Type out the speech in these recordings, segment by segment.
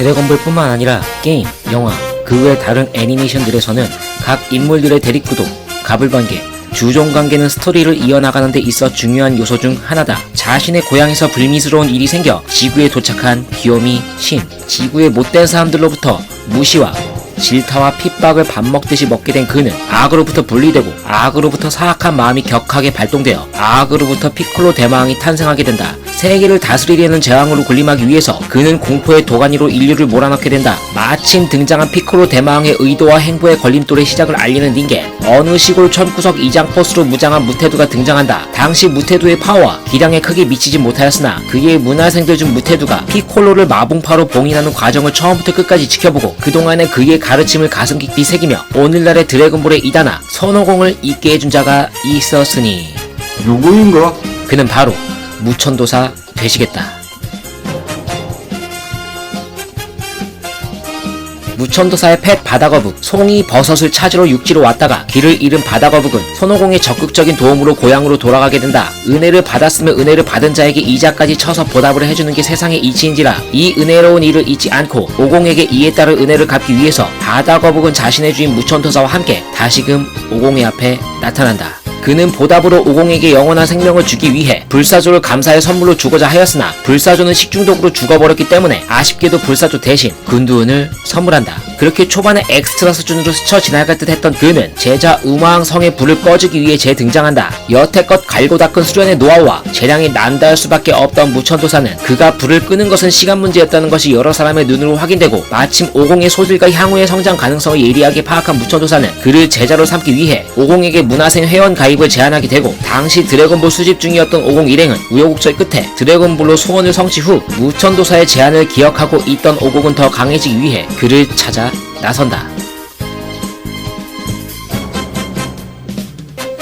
드래곤볼뿐만 아니라 게임, 영화, 그 외 다른 애니메이션들에서는 각 인물들의 대립구도, 가불관계, 주종관계는 스토리를 이어나가는 데 있어 중요한 요소 중 하나다. 자신의 고향에서 불미스러운 일이 생겨 지구에 도착한 귀요미 신. 지구의 못된 사람들로부터 무시와 질타와 핍박을 밥 먹듯이 먹게 된 그는 악으로부터 분리되고 악으로부터 사악한 마음이 격하게 발동되어 악으로부터 피콜로 대마왕이 탄생하게 된다. 세계를 다스리려는 제왕으로 군림하기 위해서 그는 공포의 도가니로 인류를 몰아넣게 된다. 마침 등장한 피콜로 대마왕의 의도와 행보의 걸림돌의 시작을 알리는 닌겐. 어느 시골 천구석 이장포스로 무장한 무테두가 등장한다. 당시 무테두의 파워와 기량에 크게 미치지 못하였으나 그의 문화생들 중 무테두가 피콜로를 마봉파로 봉인하는 과정을 처음부터 끝까지 지켜보고 그동안의 그의 가르침을 가슴 깊이 새기며 오늘날의 드래곤볼에 이다나 손오공을 있게 해준 자가 있었으니 누구인가? 그는 바로 무천도사 되시겠다. 무천도사의 펫 바다거북 송이 버섯을 찾으러 육지로 왔다가 길을 잃은 바다거북은 손오공의 적극적인 도움으로 고향으로 돌아가게 된다. 은혜를 받았으면 은혜를 받은 자에게 이자까지 쳐서 보답을 해주는 게 세상의 이치인지라 이 은혜로운 일을 잊지 않고 오공에게 이에 따른 은혜를 갚기 위해서 바다거북은 자신의 주인 무천도사와 함께 다시금 오공의 앞에 나타난다. 그는 보답으로 오공에게 영원한 생명을 주기 위해 불사조를 감사의 선물로 주고자 하였으나 불사조는 식중독으로 죽어버렸기 때문에 아쉽게도 불사조 대신 군두은을 선물한다. 그렇게 초반에 엑스트라 수준으로 스쳐 지나갈 듯 했던 그는 제자 우마왕성의 불을 꺼주기 위해 재등장한다. 여태껏 갈고 닦은 수련의 노하우와 재량이 난다할 수밖에 없던 무천도사는 그가 불을 끄는 것은 시간 문제였다는 것이 여러 사람의 눈으로 확인되고 마침 오공의 소질과 향후의 성장 가능성을 예리하게 파악한 무천도사는 그를 제자로 삼기 위해 오공에게 문화생 회원 가입을 제안하게 되고 당시 드래곤볼 수집 중이었던 오공 일행은 우여곡절 끝에 드래곤볼로 소원을 성취 후 무천도사의 제안을 기억하고 있던 오공은 더 강해지기 위해 그를 찾아 나선다.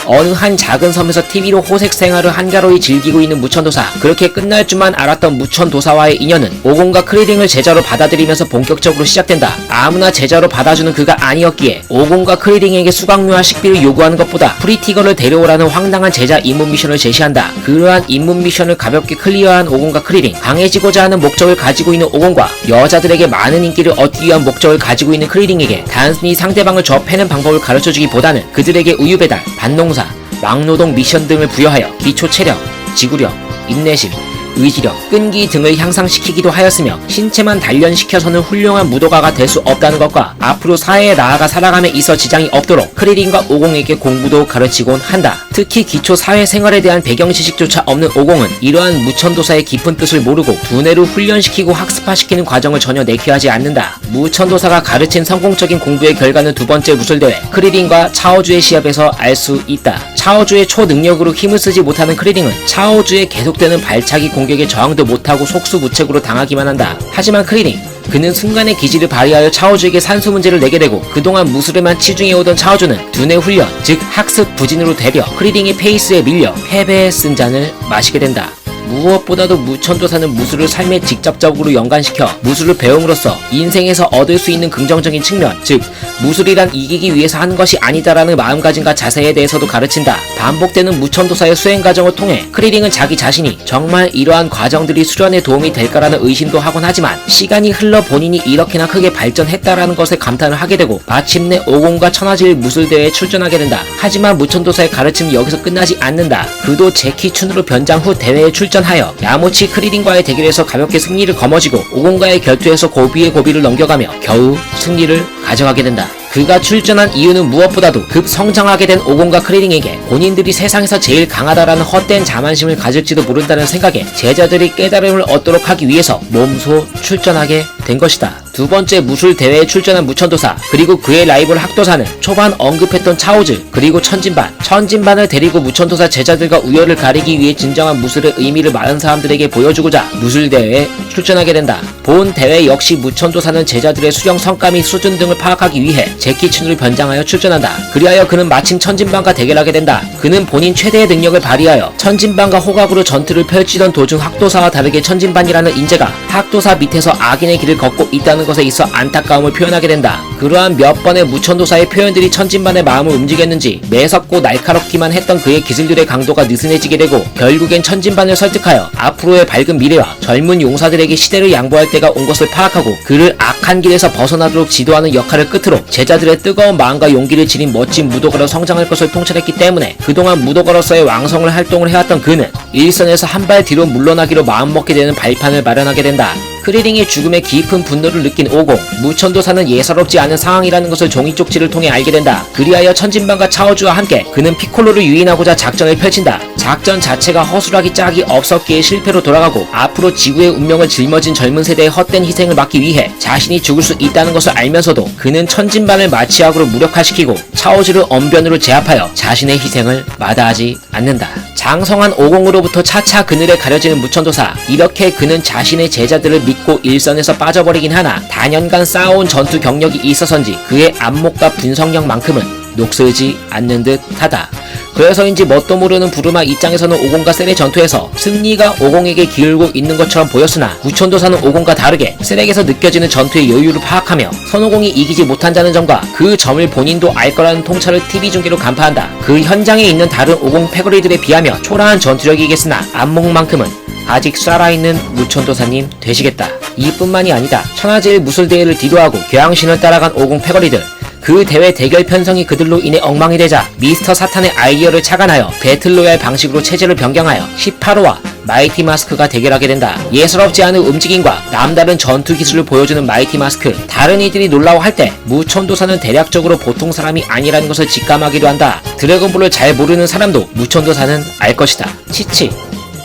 어느 한 작은 섬에서 TV로 호색 생활을 한가로이 즐기고 있는 무천도사. 그렇게 끝날 줄만 알았던 무천도사와의 인연은 오공과 크리링을 제자로 받아들이면서 본격적으로 시작된다. 아무나 제자로 받아주는 그가 아니었기에 오공과 크리링에게 수강료와 식비를 요구하는 것보다 프리티거를 데려오라는 황당한 제자 입문 미션을 제시한다. 그러한 입문 미션을 가볍게 클리어한 오공과 크리링, 강해지고자 하는 목적을 가지고 있는 오공과 여자들에게 많은 인기를 얻기 위한 목적을 가지고 있는 크리링에게 단순히 상대방을 좁혀는 방법을 가르쳐주기보다는 그들에게 우유배달, 반농사, 막노동 미션 등을 부여하여 기초 체력, 지구력, 인내심, 의지력, 끈기 등을 향상시키기도 하였으며 신체만 단련시켜서는 훌륭한 무도가가 될 수 없다는 것과 앞으로 사회에 나아가 살아감에 있어 지장이 없도록 크리링과 오공에게 공부도 가르치곤 한다. 특히 기초 사회생활에 대한 배경지식조차 없는 오공은 이러한 무천도사의 깊은 뜻을 모르고 두뇌를 훈련시키고 학습화시키는 과정을 전혀 내키하지 않는다. 무천도사가 가르친 성공적인 공부의 결과는 두 번째 무술대회 크리링과 차오주의 시합에서 알 수 있다. 차오주의 초능력으로 힘을 쓰지 못하는 크리링은 차오주의 계속되는 발차기 공격에 저항도 못하고 속수무책으로 당하기만 한다. 하지만 크리링, 그는 순간의 기지를 발휘하여 차오주에게 산수 문제를 내게 되고 그동안 무술에만 치중해오던 차오주는 두뇌 훈련, 즉 학습 부진으로 되려 크리링의 페이스에 밀려 패배의 쓴잔을 마시게 된다. 무엇보다도 무천도사는 무술을 삶에 직접적으로 연관시켜 무술을 배움으로써 인생에서 얻을 수 있는 긍정적인 측면, 즉 무술이란 이기기 위해서 하는 것이 아니다라는 마음가짐과 자세에 대해서도 가르친다. 반복되는 무천도사의 수행 과정을 통해 크리링은 자기 자신이 정말 이러한 과정들이 수련에 도움이 될까라는 의심도 하곤 하지만 시간이 흘러 본인이 이렇게나 크게 발전했다라는 것에 감탄을 하게 되고 마침내 오공과 천하제일 무술대회에 출전하게 된다. 하지만 무천도사의 가르침이 여기서 끝나지 않는다. 그도 제키춘으로 변장 후 대회에 출전하여 야모치 크리링과의 대결에서 가볍게 승리를 거머쥐고 오공과의 결투에서 고비의 고비를 넘겨가며 겨우 승리를 가져가게 된다. 그가 출전한 이유는 무엇보다도 급성장하게 된 오공과 크리링에게 본인들이 세상에서 제일 강하다라는 헛된 자만심을 가질지도 모른다는 생각에 제자들이 깨달음을 얻도록 하기 위해서 몸소 출전하게 된 것이다. 두 번째 무술 대회에 출전한 무천도사, 그리고 그의 라이벌 학도사는 초반 언급했던 차오즈, 그리고 천진반을 데리고 무천도사 제자들과 우열을 가리기 위해 진정한 무술의 의미를 많은 사람들에게 보여주고자 무술 대회에 출전하게 된다. 본 대회 역시 무천도사는 제자들의 수령 성과 및 수준 등을 파악하기 위해 제키춘으로 변장하여 출전한다. 그리하여 그는 마침 천진반과 대결하게 된다. 그는 본인 최대의 능력을 발휘하여 천진반과 호각으로 전투를 펼치던 도중 학도사와 다르게 천진반이라는 인재가 학도사 밑에서 악인의 길을 걷고 있다는 것에 있어 안타까움을 표현하게 된다. 그러한 몇 번의 무천도사의 표현들이 천진반의 마음을 움직였는지 매섭고 날카롭기만 했던 그의 기술들의 강도가 느슨해지게 되고 결국엔 천진반을 설득하여 앞으로의 밝은 미래와 젊은 용사들에게 시대를 양보할 때가 온 것을 파악하고 그를 악한 길에서 벗어나도록 지도하는 역할을 끝으로 제자들의 뜨거운 마음과 용기를 지닌 멋진 무도가로 성장할 것을 통찰했기 때문에 그동안 무도가로서의 왕성을 활동을 해왔던 그는 일선에서 한 발 뒤로 물러나기로 마음먹게 되는 발판을 마련하게 된다. 크리링의 죽음에 깊은 분노를 느낀 오공, 무천도사는 예사롭지 않은 상황이라는 것을 종이 쪽지를 통해 알게 된다. 그리하여 천진반과 차오주와 함께 그는 피콜로를 유인하고자 작전을 펼친다. 작전 자체가 허술하기 짝이 없었기에 실패로 돌아가고 앞으로 지구의 운명을 짊어진 젊은 세대의 헛된 희생을 막기 위해 자신이 죽을 수 있다는 것을 알면서도 그는 천진반을 마취약으로 무력화시키고 차오주를 언변으로 제압하여 자신의 희생을 마다하지 않는다. 장성한 오공으로부터 차차 그늘에 가려지는 무천도사. 이렇게 그는 자신의 제자들을 믿고 일선에서 빠져버리긴 하나 단연간 쌓아온 전투 경력이 있어서인지 그의 안목과 분석력만큼은 녹슬지 않는 듯 하다. 그래서인지 뭣도 모르는 부르마 입장에서는 오공과 셀의 전투에서 승리가 오공에게 기울고 있는 것처럼 보였으나 무천도사는 오공과 다르게 셀에게서 느껴지는 전투의 여유를 파악하며 선오공이 이기지 못한다는 점과 그 점을 본인도 알 거라는 통찰을 TV 중계로 간파한다. 그 현장에 있는 다른 오공 패거리들에 비하며 초라한 전투력이겠으나 안목만큼은 아직 살아있는 무천도사님 되시겠다. 이뿐만이 아니다. 천하제일 무술대회를 뒤도하고 교양신을 따라간 오공 패거리들. 그 대회 대결 편성이 그들로 인해 엉망이 되자 미스터 사탄의 아이디어를 착안하여 배틀로얄 방식으로 체제를 변경하여 18호와 마이티 마스크가 대결하게 된다. 예사롭지 않은 움직임과 남다른 전투 기술을 보여주는 마이티 마스크. 다른 이들이 놀라워할 때 무천도사는 대략적으로 보통 사람이 아니라는 것을 직감하기도 한다. 드래곤볼을 잘 모르는 사람도 무천도사는 알 것이다. 치치,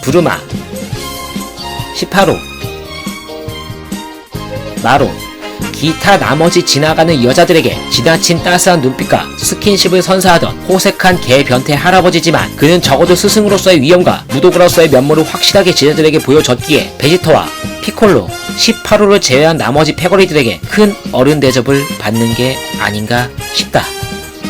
부르마, 18호, 마로, 기타 나머지 지나가는 여자들에게 지나친 따스한 눈빛과 스킨십을 선사하던 호색한 개 변태 할아버지지만 그는 적어도 스승으로서의 위엄과 무도가로서의 면모를 확실하게 제자들에게 보여줬기에 베지터와 피콜로, 18호를 제외한 나머지 패거리들에게 큰 어른 대접을 받는 게 아닌가 싶다.